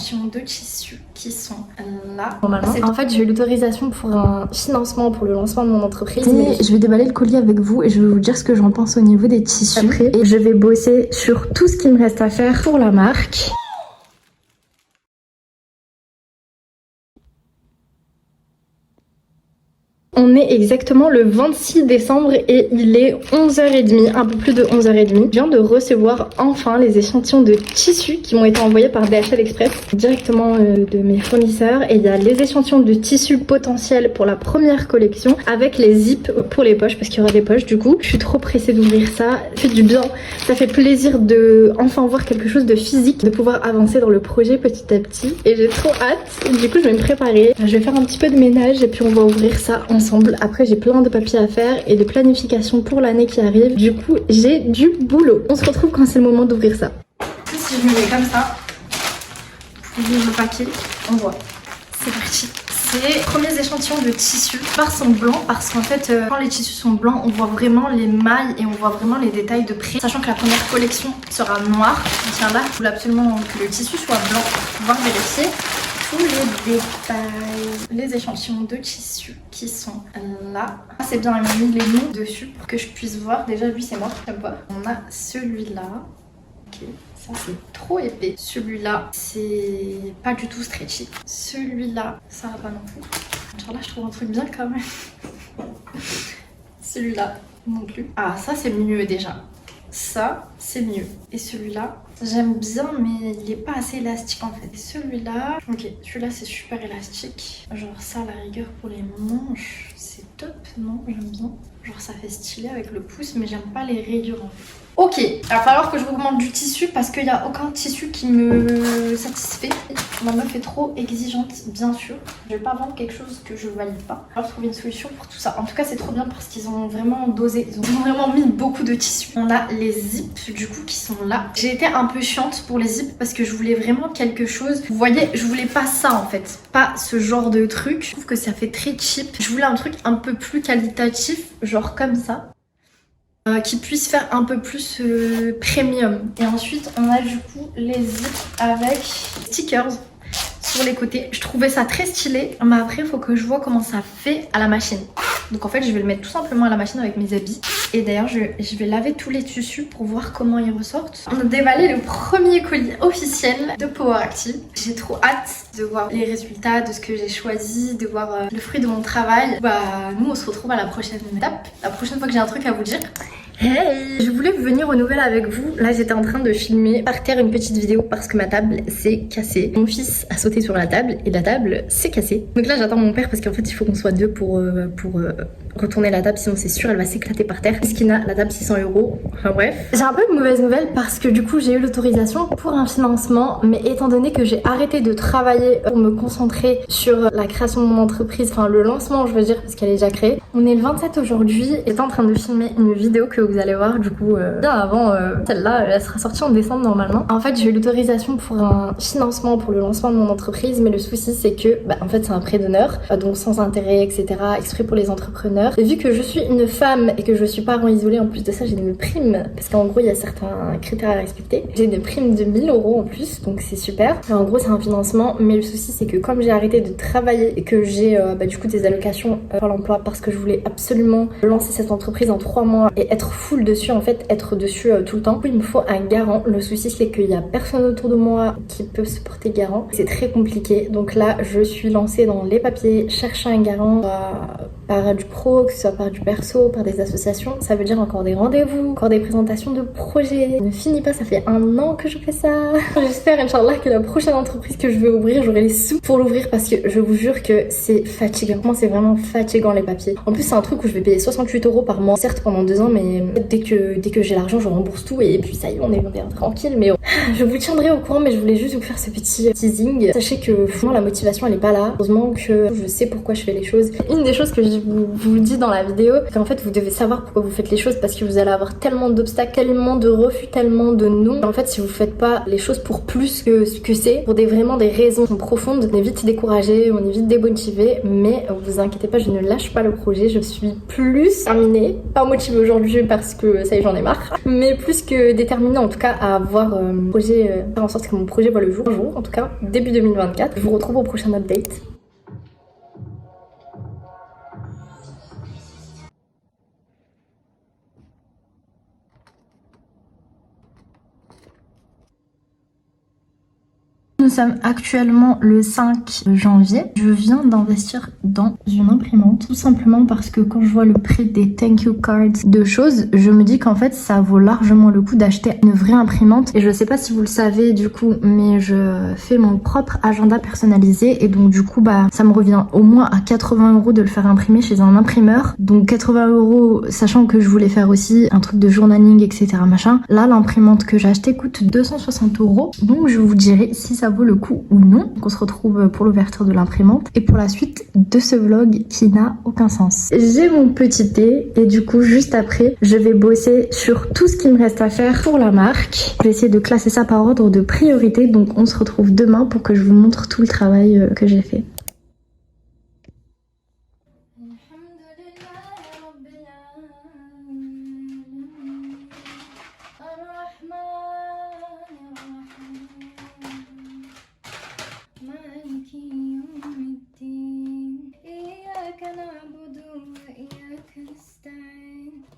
échantillons de tissus qui sont là. Normalement, en fait, j'ai eu l'autorisation pour un financement pour le lancement de mon entreprise. Mais je vais déballer le colis avec vous et je vais vous dire ce que j'en pense au niveau des tissus. Après, et je vais bosser sur tout ce qui me reste à faire pour la marque. On est exactement le 26 décembre et il est 11h30, un peu plus de 11h30. Je viens de recevoir enfin les échantillons de tissus qui m'ont été envoyés par DHL Express directement de mes fournisseurs. Et il y a les échantillons de tissus potentiels pour la première collection avec les zips pour les poches parce qu'il y aura des poches du coup. Je suis trop pressée d'ouvrir ça, ça fait du bien, ça fait plaisir de enfin voir quelque chose de physique, de pouvoir avancer dans le projet petit à petit et j'ai trop hâte. Du coup je vais me préparer, je vais faire un petit peu de ménage et puis on va ouvrir ça ensemble. Après j'ai plein de papiers à faire et de planification pour l'année qui arrive. Du coup j'ai du boulot. On se retrouve quand c'est le moment d'ouvrir ça. Si je me mets comme ça, je ouvre le paquet, on voit. C'est parti. C'est les premiers échantillons de tissus. Par sont blancs parce qu'en fait quand les tissus sont blancs on voit vraiment les mailles et on voit vraiment les détails de près. Sachant que la première collection sera noire. Tiens là, je voulais absolument que le tissu soit blanc pour pouvoir vérifier tous les détails. Les échantillons de tissus qui sont là. C'est bien, ils m'ont mis les noms dessus pour que je puisse voir. Déjà lui c'est mort, j'aime pas. On a celui-là. Ok, ça c'est trop épais. Celui-là c'est pas du tout stretchy. Celui-là ça va pas non plus. Genre là je trouve un truc bien quand même. Celui-là non plus. Ah ça c'est mieux déjà. Ça c'est mieux. Et celui-là j'aime bien mais il est pas assez élastique en fait. Et celui-là, ok, celui-là c'est super élastique. Genre ça à la rigueur pour les manches c'est top, non? J'aime bien. Genre ça fait stylé avec le pouce mais j'aime pas les rayures en fait. Ok, il va falloir que je vous commande du tissu parce qu'il n'y a aucun tissu qui me satisfait. Ma meuf est trop exigeante, bien sûr. Je vais pas vendre quelque chose que je valide pas. Alors trouver une solution pour tout ça. En tout cas, c'est trop bien parce qu'ils ont vraiment dosé. Ils ont vraiment mis beaucoup de tissu. On a les zips du coup qui sont là. J'ai été un peu chiante pour les zips parce que je voulais vraiment quelque chose. Vous voyez, je voulais pas ça en fait. Pas ce genre de truc. Je trouve que ça fait très cheap. Je voulais un truc un peu plus qualitatif, genre comme ça. Qui puisse faire un peu plus premium. Et ensuite on a du coup les zips avec stickers sur les côtés. Je trouvais ça très stylé, mais après il faut que je vois comment ça fait à la machine. Donc en fait je vais le mettre tout simplement à la machine avec mes habits. Et d'ailleurs je vais laver tous les tissus pour voir comment ils ressortent. On a déballé le premier colis officiel de Power Active. J'ai trop hâte de voir les résultats de ce que j'ai choisi, de voir le fruit de mon travail. Bah nous on se retrouve à la prochaine étape, la prochaine fois que j'ai un truc à vous dire. Hey, je voulais venir aux nouvelles avec vous. Là j'étais en train de filmer par terre une petite vidéo parce que ma table s'est cassée. Mon fils a sauté sur la table et la table s'est cassée. Donc là j'attends mon père parce qu'en fait il faut qu'on soit deux pour retourner la table, sinon c'est sûr elle va s'éclater par terre. Skina, la table 600 €. Enfin bref. J'ai un peu de mauvaise nouvelle parce que du coup j'ai eu l'autorisation pour un financement, mais étant donné que j'ai arrêté de travailler pour me concentrer sur la création de mon entreprise, enfin le lancement je veux dire parce qu'elle est déjà créée. On est le 27 aujourd'hui et j'étais en train de filmer une vidéo que vous allez voir du coup bien avant celle-là, elle sera sortie en décembre normalement. En fait j'ai eu l'autorisation pour un financement pour le lancement de mon entreprise, mais le souci c'est que en fait c'est un prêt d'honneur, donc sans intérêt etc, exprès pour les entrepreneurs. Et vu que je suis une femme et que je suis parent isolé, en plus de ça j'ai une prime parce qu'en gros il y a certains critères à respecter. J'ai une prime de 1000 € en plus, donc c'est super. Et en gros c'est un financement, mais le souci c'est que comme j'ai arrêté de travailler et que j'ai du coup des allocations pour l'emploi parce que je voulais absolument lancer cette entreprise en 3 mois et être full dessus en fait, être dessus tout le temps. Il me faut un garant. Le souci c'est qu'il y a personne autour de moi qui peut se porter garant. C'est très compliqué. Donc là je suis lancée dans les papiers, chercher un garant par du pro, que ce soit par du perso, par des associations. Ça veut dire encore des rendez-vous, encore des présentations de projets. Ne finis pas, ça fait 1 an que je fais ça. J'espère Inch'Allah que la prochaine entreprise que je vais ouvrir, j'aurai les sous pour l'ouvrir parce que je vous jure que c'est fatigant. Moi c'est vraiment fatigant les papiers. En plus c'est un truc où je vais payer 68 € par mois, certes pendant 2 ans, mais dès que j'ai l'argent je rembourse tout et puis ça y est on est tranquille. Mais je vous tiendrai au courant, mais je voulais juste vous faire ce petit teasing. Sachez que moi la motivation elle est pas là. Heureusement que je sais pourquoi je fais les choses. Une des choses que je vous le dis dans la vidéo, qu'en fait vous devez savoir pourquoi vous faites les choses parce que vous allez avoir tellement d'obstacles, tellement de refus, tellement de non. En fait, si vous faites pas les choses pour plus que ce que c'est, pour vraiment des raisons profondes, on est vite découragé, on est vite démotivé, mais vous inquiétez pas, je ne lâche pas le projet, je suis plus terminée, pas motivée aujourd'hui parce que ça y est, j'en ai marre, mais plus que déterminée en tout cas à avoir projet, faire en sorte que mon projet voit le jour, en tout cas début 2024. Je vous retrouve au prochain update. Nous sommes actuellement le 5 janvier. Je viens d'investir dans une imprimante. Tout simplement parce que quand je vois le prix des thank you cards de choses, je me dis qu'en fait ça vaut largement le coup d'acheter une vraie imprimante. Et je sais pas si vous le savez du coup, mais je fais mon propre agenda personnalisé. Et donc du coup ça me revient au moins à 80 € de le faire imprimer chez un imprimeur. Donc 80 €, sachant que je voulais faire aussi un truc de journaling, etc. machin. Là, l'imprimante que j'ai achetée coûte 260 €. Donc je vous dirai si ça vaut le coup ou non. Donc on se retrouve pour l'ouverture de l'imprimante et pour la suite de ce vlog qui n'a aucun sens. J'ai mon petit thé et du coup juste après je vais bosser sur tout ce qu'il me reste à faire pour la marque. Je vais essayer de classer ça par ordre de priorité, donc on se retrouve demain pour que je vous montre tout le travail que j'ai fait.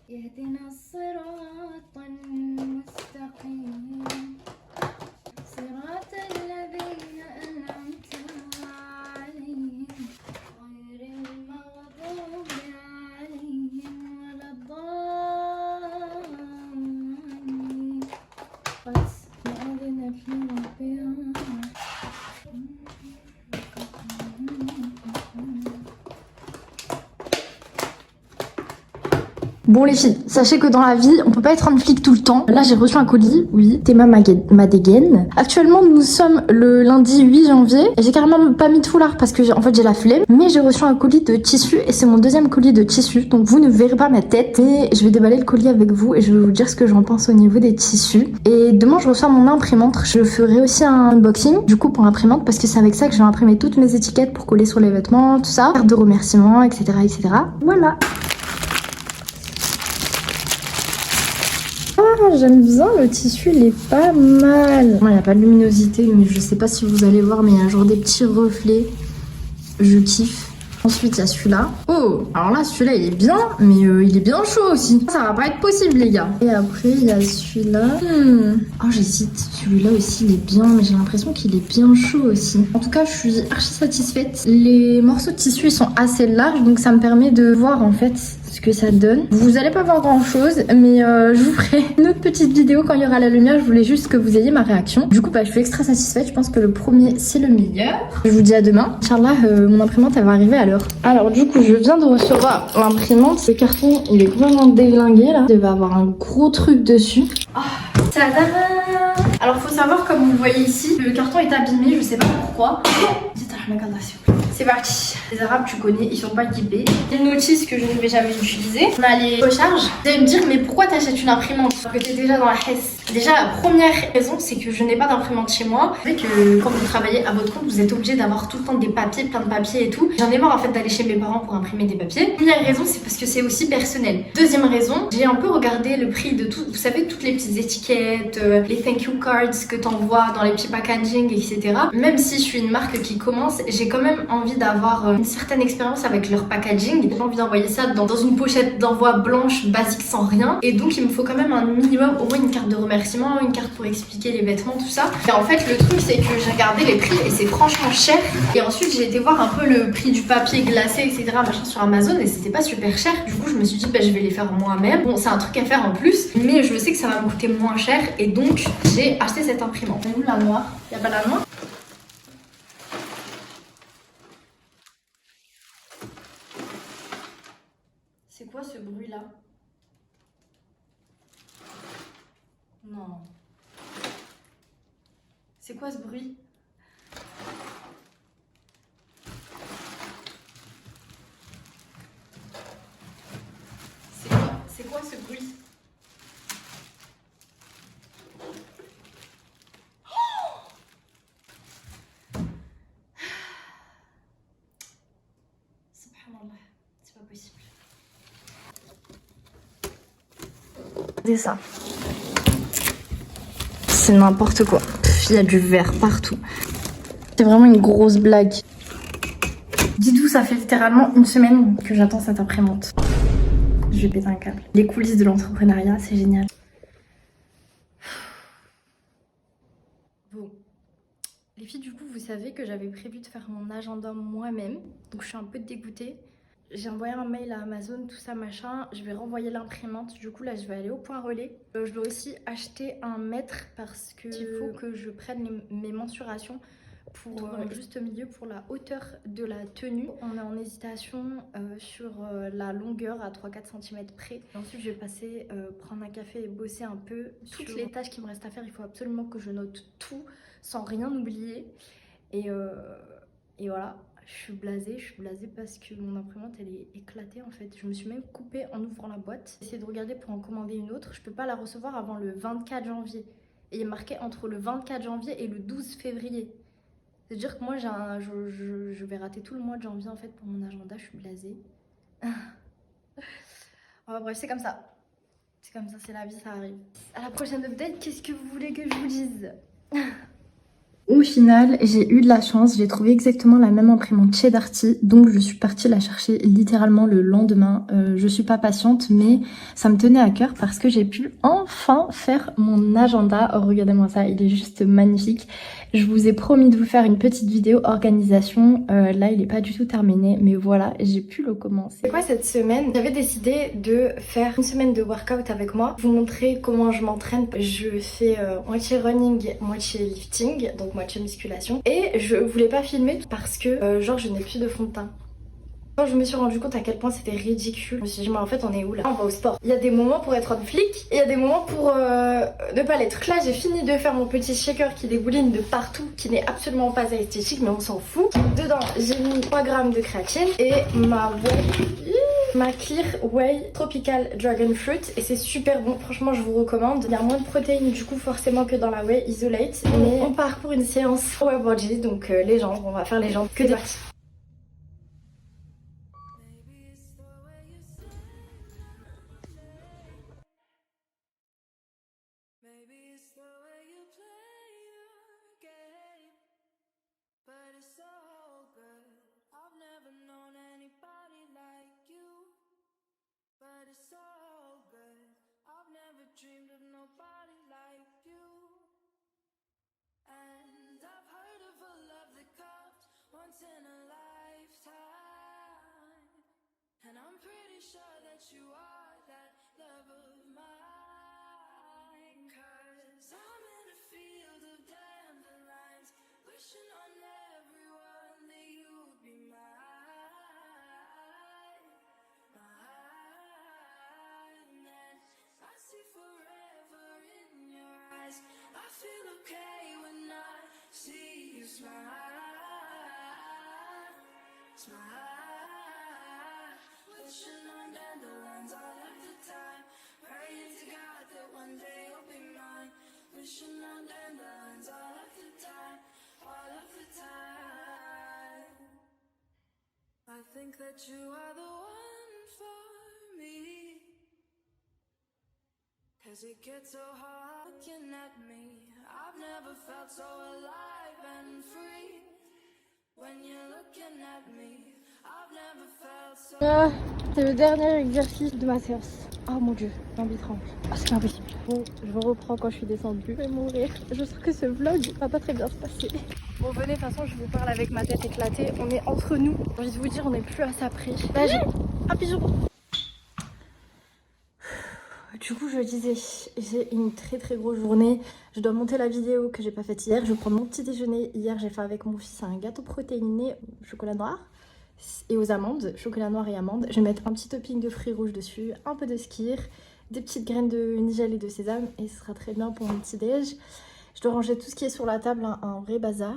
اهدنا الصراط المستقيم صراط الذين أنعمت عليهم غير المغضوب عليهم ولا الضالين قد أذنت لربها. Bon les filles, sachez que dans la vie, on peut pas être un flic tout le temps. Là j'ai reçu un colis, oui, Théma ma dégaine. Actuellement nous sommes le lundi 8 janvier. J'ai carrément pas mis de foulard parce que en fait j'ai la flemme. Mais j'ai reçu un colis de tissu et c'est mon deuxième colis de tissu. Donc vous ne verrez pas ma tête. Mais je vais déballer le colis avec vous et je vais vous dire ce que j'en pense au niveau des tissus. Et demain je reçois mon imprimante. Je ferai aussi un unboxing du coup pour l'imprimante parce que c'est avec ça que je vais imprimer toutes mes étiquettes pour coller sur les vêtements, tout ça. Carte de remerciement, etc. etc. Voilà. Ah, j'aime bien le tissu, il est pas mal. Il n'y a pas de luminosité, mais je sais pas si vous allez voir, mais il y a genre des petits reflets. Je kiffe. Ensuite, il y a celui-là. Oh, alors là, celui-là, il est bien, mais il est bien chaud aussi. Ça va pas être possible, les gars. Et après, il y a celui-là. Oh, j'hésite. Celui-là aussi, il est bien, mais j'ai l'impression qu'il est bien chaud aussi. En tout cas, je suis archi satisfaite. Les morceaux de tissu, ils sont assez larges, donc ça me permet de voir, en fait, ce que ça donne. Vous allez pas voir grand chose, mais je vous ferai une autre petite vidéo quand il y aura la lumière. Je voulais juste que vous ayez ma réaction. Du coup, je suis extra satisfaite. Je pense que le premier, c'est le meilleur. Je vous dis à demain. Inch'Allah, mon imprimante, elle va arriver à l'heure. Alors, du coup, je viens de recevoir l'imprimante. Ce carton, il est complètement déglingué là. Il va avoir un gros truc dessus. Oh, tadam! Alors, faut savoir, comme vous le voyez ici, le carton est abîmé. Je sais pas pourquoi. C'est parti. Les Arabes, tu connais, ils sont pas équipés. Des notices que je ne vais jamais utiliser. On a les recharges. Vous allez me dire, mais pourquoi t'achètes une imprimante alors que t'es déjà dans la Hesse? Déjà, la première raison, c'est que je n'ai pas d'imprimante chez moi. Vous savez que quand vous travaillez à votre compte, vous êtes obligé d'avoir tout le temps des papiers, plein de papiers et tout. J'en ai marre en fait d'aller chez mes parents pour imprimer des papiers. Première raison, c'est parce que c'est aussi personnel. Deuxième raison, j'ai un peu regardé le prix de tout. Vous savez, toutes les petites étiquettes, les thank you cards que t'envoies dans les petits packaging, etc. Même si je suis une marque qui commence, j'ai quand même envie d'avoir une certaine expérience avec leur packaging. J'ai envie d'envoyer ça dans une pochette d'envoi blanche basique sans rien. Et donc il me faut quand même un minimum, au moins une carte de remerciement, une carte pour expliquer les vêtements, tout ça. Et en fait le truc c'est que j'ai regardé les prix et c'est franchement cher. Et ensuite j'ai été voir un peu le prix du papier glacé, etc. machin sur Amazon et c'était pas super cher. Du coup je me suis dit je vais les faire moi-même. Bon c'est un truc à faire en plus, mais je sais que ça va me coûter moins cher. Et donc j'ai acheté cette imprimante. On où la noire? Y a pas la noire? C'est quoi ce bruit là? Non. C'est quoi ce bruit? Regardez ça. C'est n'importe quoi. Il y a du verre partout. C'est vraiment une grosse blague. Dites-vous, ça fait littéralement une semaine que j'attends cette imprimante. Je vais péter un câble. Les coulisses de l'entrepreneuriat, c'est génial. Bon. Les filles, du coup, vous savez que j'avais prévu de faire mon agenda moi-même. Donc je suis un peu dégoûtée. J'ai envoyé un mail à Amazon, tout ça machin. Je vais renvoyer l'imprimante. Du coup là je vais aller au point relais. Je dois aussi acheter un mètre parce que il faut que je prenne mes mensurations pour juste milieu pour la hauteur de la tenue. On est en hésitation sur la longueur à 3-4 cm près. Et ensuite je vais passer prendre un café et bosser un peu. Toutes les tâches qui me restent à faire, il faut absolument que je note tout sans rien oublier. Et voilà. Je suis blasée parce que mon imprimante elle est éclatée en fait. Je me suis même coupée en ouvrant la boîte. J'ai essayé de regarder pour en commander une autre. Je peux pas la recevoir avant le 24 janvier. Et il est marqué entre le 24 janvier et le 12 février. C'est-à-dire que moi je vais rater tout le mois de janvier en fait pour mon agenda. Je suis blasée. Oh, bref, c'est comme ça. C'est comme ça, c'est la vie, ça arrive. À la prochaine update, qu'est-ce que vous voulez que je vous dise? Au final, j'ai eu de la chance, j'ai trouvé exactement la même imprimante chez Darty, donc je suis partie la chercher littéralement le lendemain. Je suis pas patiente, mais ça me tenait à cœur parce que j'ai pu enfin faire mon agenda. Oh, regardez-moi ça, il est juste magnifique. Je vous ai promis de vous faire une petite vidéo organisation. Là, il est pas du tout terminé, mais voilà, j'ai pu le commencer. C'est quoi cette semaine? J'avais décidé de faire une semaine de workout avec moi, vous montrer comment je m'entraîne. Je fais moitié running, moitié lifting, donc moitié musculation. Et je voulais pas filmer parce que genre je n'ai plus de fond de teint. Quand je me suis rendu compte à quel point c'était ridicule, je me suis dit mais en fait on est où là? On va au sport. Il y a des moments pour être un flic et il y a des moments pour ne pas l'être. Là j'ai fini de faire mon petit shaker qui dégouline de partout, qui n'est absolument pas esthétique mais on s'en fout. Dedans j'ai mis 3 grammes de créatine et ma Clear Whey Tropical Dragon Fruit et c'est super bon, franchement je vous recommande. Il y a moins de protéines du coup forcément que dans la Whey Isolate, mais on part pour une séance Power Body, donc les jambes, on va faire les jambes que des parties. Dreamed of nobody like you. And I've heard of a love that comes once in a lifetime. And I'm pretty sure that you are that love of mine. Cause I'm in a field of dandelions, wishing on everyone that you'd be mine. I see forever in your eyes. I feel okay when I see you smile. Smile. Wishing on dandelions all of the time. Praying to God that one day you'll be mine. Wishing on dandelions all of the time. All of the time. I think that you are the one for me. Cause it gets so hard looking at me. I've never felt so alive and free. When you're looking at me, I've never felt so... C'est le dernier exercice de ma séance. Oh mon dieu, l'envie tremble. Ah, c'est pas possible. Bon, je reprends quand je suis descendue. Je vais mourir. Je sens que ce vlog va pas très bien se passer. Bon venez, de toute façon je vous parle avec ma tête éclatée. On est entre nous. J'ai envie de vous dire, on n'est plus à ça près. Là j'ai un bisou. Du coup je disais, j'ai une très grosse journée. Je dois monter la vidéo que j'ai pas faite hier. Je vais prendre mon petit déjeuner. Hier j'ai fait avec mon fils un gâteau protéiné au chocolat noir et aux amandes, chocolat noir et amandes. Je vais mettre un petit topping de fruits rouges dessus, un peu de skyr, des petites graines de nigel et de sésame et ce sera très bien pour mon petit déj. Je dois ranger tout ce qui est sur la table, un vrai bazar.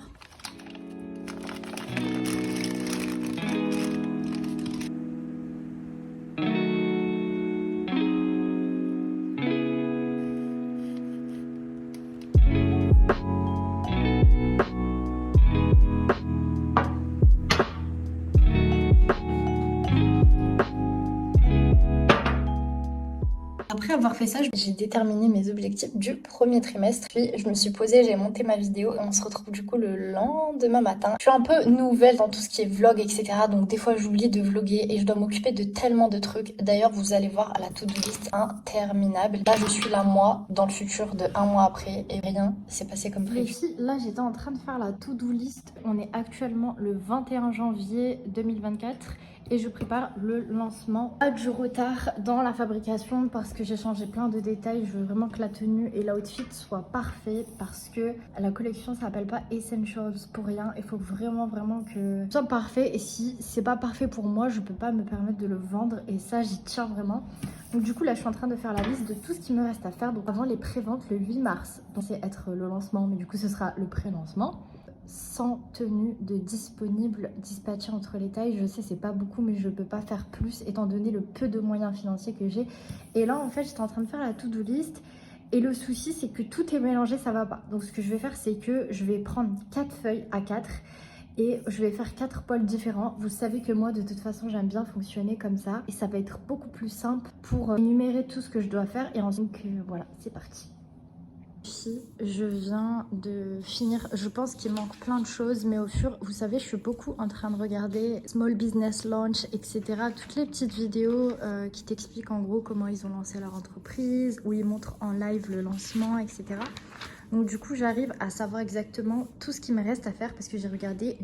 avoir fait ça, j'ai déterminé mes objectifs du premier trimestre. Puis je me suis posée, j'ai monté ma vidéo et on se retrouve du coup le lendemain matin. Je suis un peu nouvelle dans tout ce qui est vlog, etc. Donc des fois j'oublie de vlogger et je dois m'occuper de tellement de trucs. D'ailleurs, vous allez voir à la to-do list interminable. Là, je suis là, moi, dans le futur de un mois après et rien s'est passé comme les prévu. filles, là j'étais en train de faire la to-do list. On est actuellement le 21 janvier 2024 et je prépare le lancement. Pas du retard dans la fabrication parce que j'ai changé plein de détails. Je veux vraiment que la tenue et l'outfit soient parfaits parce que la collection s'appelle pas Essentials pour rien. Il faut vraiment que ce soit parfait et si c'est pas parfait pour moi, je peux pas me permettre de le vendre et ça j'y tiens vraiment. Donc du coup là je suis en train de faire la liste de tout ce qui me reste à faire. Donc avant les pré-ventes le 8 mars, donc c'est être le lancement mais du coup ce sera le pré-lancement. 100 tenues de disponibles dispatchées entre les tailles. Je sais c'est pas beaucoup mais je peux pas faire plus étant donné le peu de moyens financiers que j'ai. Et là en fait j'étais en train de faire la to-do list et le souci c'est que tout est mélangé, ça va pas. Donc ce que je vais faire c'est que je vais prendre 4 feuilles à 4 et je vais faire 4 poils différents. Vous savez que moi de toute façon j'aime bien fonctionner comme ça et ça va être beaucoup plus simple pour énumérer tout ce que je dois faire et ensuite voilà c'est parti. Je viens de finir, je pense qu'il manque plein de choses mais vous savez je suis beaucoup en train de regarder Small Business Launch etc, toutes les petites vidéos qui t'expliquent en gros comment ils ont lancé leur entreprise, où ils montrent en live le lancement etc. Donc du coup j'arrive à savoir exactement tout ce qui me reste à faire parce que j'ai regardé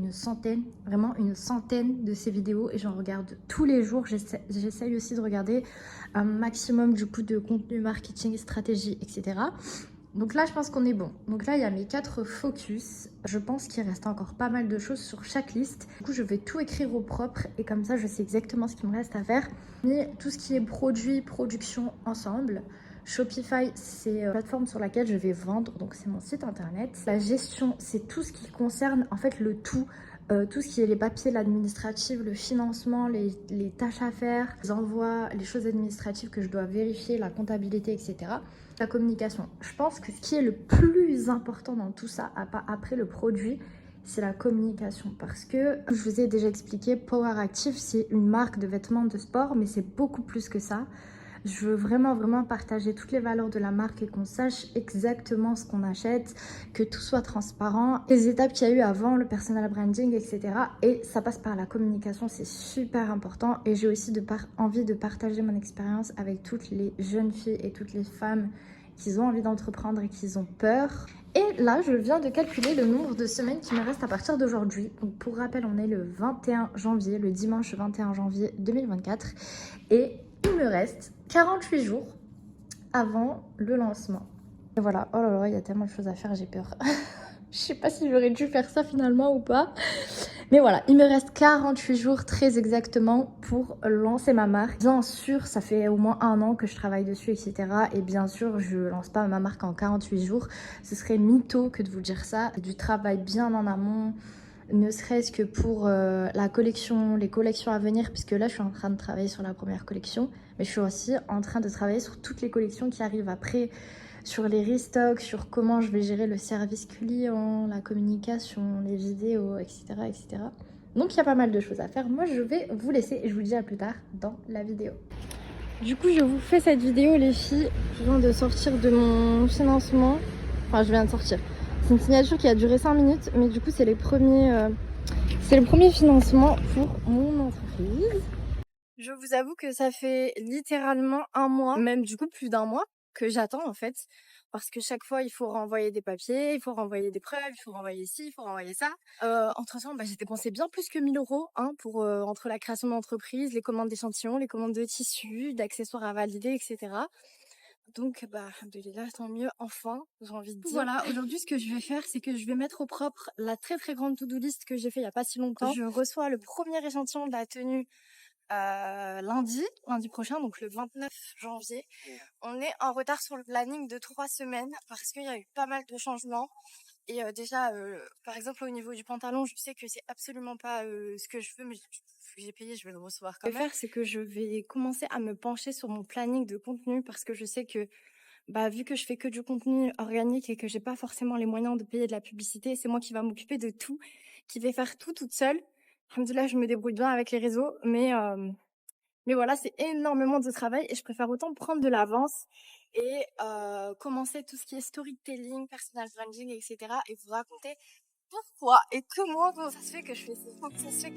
vraiment une centaine de ces vidéos et j'en regarde tous les jours. J'essaye aussi de regarder un maximum du coup de contenu marketing, stratégie etc. Donc là, je pense qu'on est bon. Donc là, il y a mes 4 focus. Je pense qu'il reste encore pas mal de choses sur chaque liste. Du coup, je vais tout écrire au propre et comme ça, je sais exactement ce qu'il me reste à faire. Mais tout ce qui est produit, production ensemble. Shopify, c'est la plateforme sur laquelle je vais vendre. Donc, c'est mon site internet. La gestion, c'est tout ce qui concerne en fait le tout. Tout ce qui est les papiers, l'administratif, le financement, les tâches à faire, les envois, les choses administratives que je dois vérifier, la comptabilité, etc. La communication. Je pense que ce qui est le plus important dans tout ça, après le produit, c'est la communication. Parce que, je vous ai déjà expliqué, Power Active, c'est une marque de vêtements de sport, mais c'est beaucoup plus que ça. Je veux vraiment partager toutes les valeurs de la marque et qu'on sache exactement ce qu'on achète, que tout soit transparent, les étapes qu'il y a eu avant, le personal branding, etc. Et ça passe par la communication, c'est super important. Et j'ai aussi envie de partager mon expérience avec toutes les jeunes filles et toutes les femmes qui ont envie d'entreprendre et qui ont peur. Et là, je viens de calculer le nombre de semaines qui me reste à partir d'aujourd'hui. Donc pour rappel, on est le 21 janvier, le dimanche 21 janvier 2024. Et il me reste 48 jours avant le lancement. Et voilà, oh là là, il y a tellement de choses à faire, j'ai peur. Je sais pas si j'aurais dû faire ça finalement ou pas. Mais voilà, il me reste 48 jours très exactement pour lancer ma marque. Bien sûr, ça fait au moins 1 an que je travaille dessus, etc. Et bien sûr, je lance pas ma marque en 48 jours. Ce serait mytho que de vous dire ça. Du travail bien en amont, ne serait-ce que pour la collection, les collections à venir, puisque là, je suis en train de travailler sur la première collection. Mais je suis aussi en train de travailler sur toutes les collections qui arrivent après, sur les restocks, sur comment je vais gérer le service client, la communication, les vidéos, etc. etc. Donc il y a pas mal de choses à faire. Moi je vais vous laisser et je vous dis à plus tard dans la vidéo. Du coup je vous fais cette vidéo les filles. Je viens de sortir de mon financement. Enfin je viens de sortir. C'est une signature qui a duré 5 minutes. Mais du coup c'est le premier financement pour mon entreprise. Je vous avoue que ça fait littéralement 1 mois, même du coup plus d'1 mois que j'attends en fait. Parce que chaque fois, il faut renvoyer des papiers, il faut renvoyer des preuves, il faut renvoyer ci, il faut renvoyer ça. Entre-temps, j'ai dépensé bien plus que 1 000 € hein, pour entre la création d'entreprise, les commandes d'échantillons, les commandes de tissus, d'accessoires à valider, etc. Donc, alhamdoulilah, tant mieux, enfin, j'ai envie de dire. Voilà, aujourd'hui, ce que je vais faire, c'est que je vais mettre au propre la très grande to-do list que j'ai fait il y a pas si longtemps. Je reçois le premier échantillon de la tenue lundi prochain, donc le 29 janvier. On est en retard sur le planning de 3 semaines parce qu'il y a eu pas mal de changements. Et déjà, par exemple, au niveau du pantalon, je sais que c'est absolument pas ce que je veux, mais j'ai payé, je vais le recevoir quand même. Ce que je vais faire, c'est que je vais commencer à me pencher sur mon planning de contenu parce que je sais que, vu que je fais que du contenu organique et que j'ai pas forcément les moyens de payer de la publicité, c'est moi qui va m'occuper de tout, qui vais faire tout toute seule. Alhamdoulilah, je me débrouille bien avec les réseaux, mais Mais voilà, c'est énormément de travail et je préfère autant prendre de l'avance et commencer tout ce qui est storytelling, personal branding, etc. et vous raconter pourquoi et comment ça se fait que je fais ça, comment ça se fait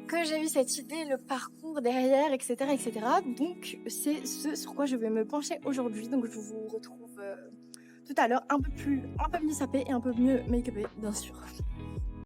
que j'ai eu cette idée, le parcours derrière, etc., etc. Donc, c'est ce sur quoi je vais me pencher aujourd'hui. Donc, je vous retrouve tout à l'heure un peu mieux sapé et un peu mieux make-upé, bien sûr.